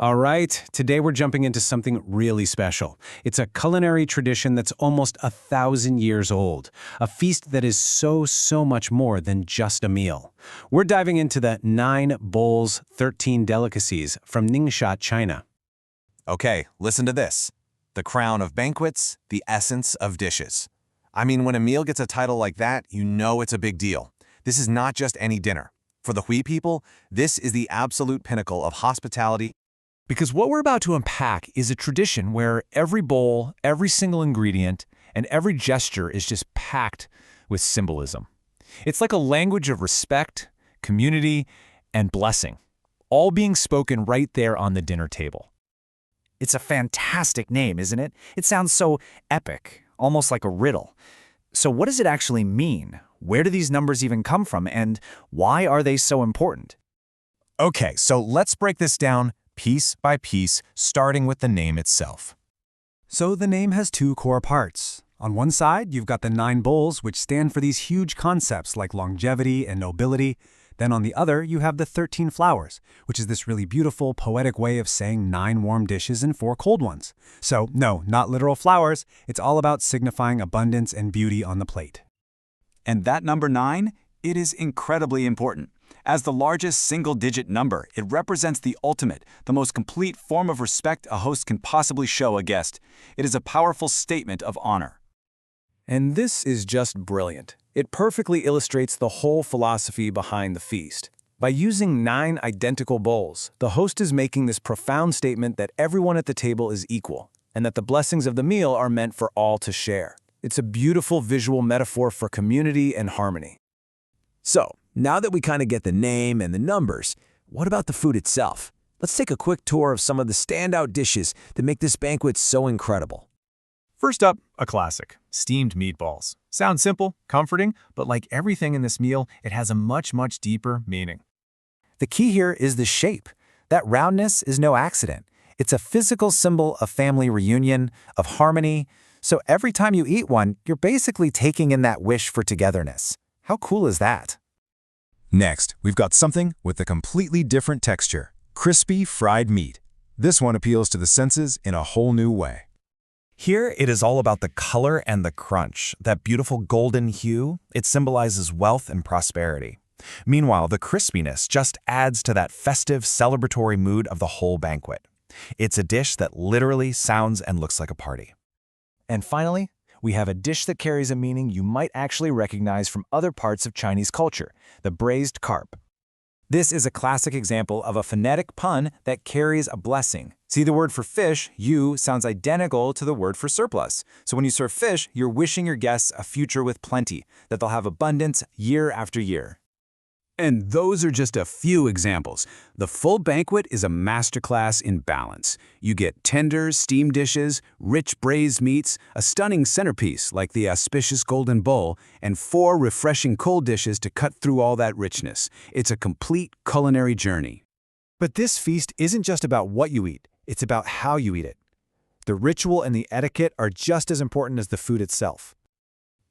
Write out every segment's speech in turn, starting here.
All right, today we're jumping into something really special. It's a culinary tradition that's almost 1,000 years old, a feast that is so much more than just a meal. We're diving into the 9 bowls, 13 delicacies from NingXia, China. Okay, listen to this. The crown of banquets, the essence of dishes. I mean, when a meal gets a title like that, you know it's a big deal. This is not just any dinner. For the Hui people, this is the absolute pinnacle of hospitality. Because what we're about to unpack is a tradition where every bowl, every single ingredient, and every gesture is just packed with symbolism. It's like a language of respect, community, and blessing, all being spoken right there on the dinner table. It's a fantastic name, isn't it? It sounds so epic, almost like a riddle. So what does it actually mean? Where do these numbers even come from, and why are they so important? Okay, so let's break this down piece by piece, starting with the name itself. So the name has 2 core parts. On one side, you've got the 9 bowls, which stand for these huge concepts like longevity and nobility. Then on the other, you have the 13 flowers, which is this really beautiful, poetic way of saying 9 warm dishes and 4 cold ones. So no, not literal flowers. It's all about signifying abundance and beauty on the plate. And that number 9, it is incredibly important. As the largest single-digit number, it represents the ultimate, the most complete form of respect a host can possibly show a guest. It is a powerful statement of honor. And this is just brilliant. It perfectly illustrates the whole philosophy behind the feast. By using 9 identical bowls, the host is making this profound statement that everyone at the table is equal, and that the blessings of the meal are meant for all to share. It's a beautiful visual metaphor for community and harmony. So, now that we kind of get the name and the numbers, what about the food itself? Let's take a quick tour of some of the standout dishes that make this banquet so incredible. First up, a classic, steamed meatballs. Sounds simple, comforting, but like everything in this meal, it has a much deeper meaning. The key here is the shape. That roundness is no accident. It's a physical symbol of family reunion, of harmony. So every time you eat one, you're basically taking in that wish for togetherness. How cool is that? Next, we've got something with a completely different texture, crispy fried meat. This one appeals to the senses in a whole new way. Here, it is all about the color and the crunch. That beautiful golden hue, it symbolizes wealth and prosperity. Meanwhile, the crispiness just adds to that festive, celebratory mood of the whole banquet. It's a dish that literally sounds and looks like a party. And finally, we have a dish that carries a meaning you might actually recognize from other parts of Chinese culture, the braised carp. This is a classic example of a phonetic pun that carries a blessing. See, the word for fish, yu, sounds identical to the word for surplus. So when you serve fish, you're wishing your guests a future with plenty, that they'll have abundance year after year. And those are just a few examples. The full banquet is a masterclass in balance. You get tender, steamed dishes, rich braised meats, a stunning centerpiece like the auspicious golden bowl, and 4 refreshing cold dishes to cut through all that richness. It's a complete culinary journey. But this feast isn't just about what you eat, it's about how you eat it. The ritual and the etiquette are just as important as the food itself.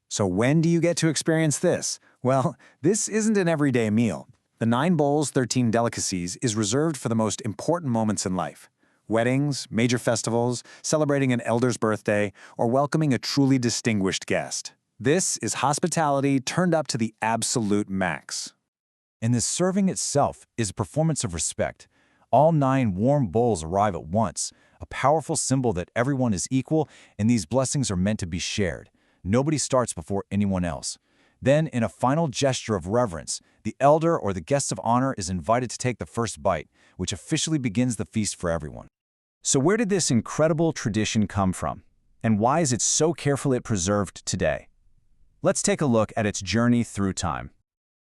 So when do you get to experience this? Well, this isn't an everyday meal. The 9 bowls, 13 delicacies is reserved for the most important moments in life. Weddings, major festivals, celebrating an elder's birthday, or welcoming a truly distinguished guest. This is hospitality turned up to the absolute max. And the serving itself is a performance of respect. All 9 warm bowls arrive at once, a powerful symbol that everyone is equal and these blessings are meant to be shared. Nobody starts before anyone else. Then, in a final gesture of reverence, the elder or the guest of honor is invited to take the first bite, which officially begins the feast for everyone. So where did this incredible tradition come from? And why is it so carefully preserved today? Let's take a look at its journey through time.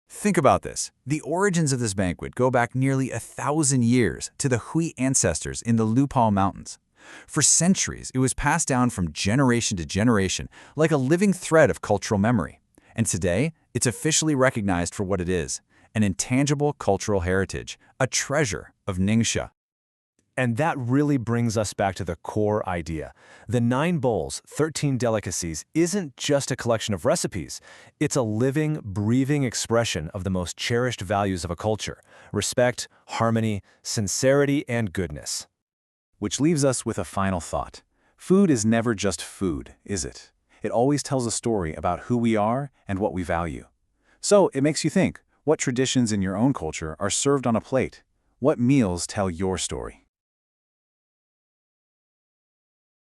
Think about this. The origins of this banquet go back nearly 1,000 years to the Hui ancestors in the Lupao Mountains. For centuries, it was passed down from generation to generation, like a living thread of cultural memory. And today, it's officially recognized for what it is, an intangible cultural heritage, a treasure of NingXia. And that really brings us back to the core idea. The 9 bowls, 13 delicacies isn't just a collection of recipes. It's a living, breathing expression of the most cherished values of a culture: respect, harmony, sincerity, and goodness. Which leaves us with a final thought. Food is never just food, is it? It always tells a story about who we are and what we value. So it makes you think, what traditions in your own culture are served on a plate? What meals tell your story?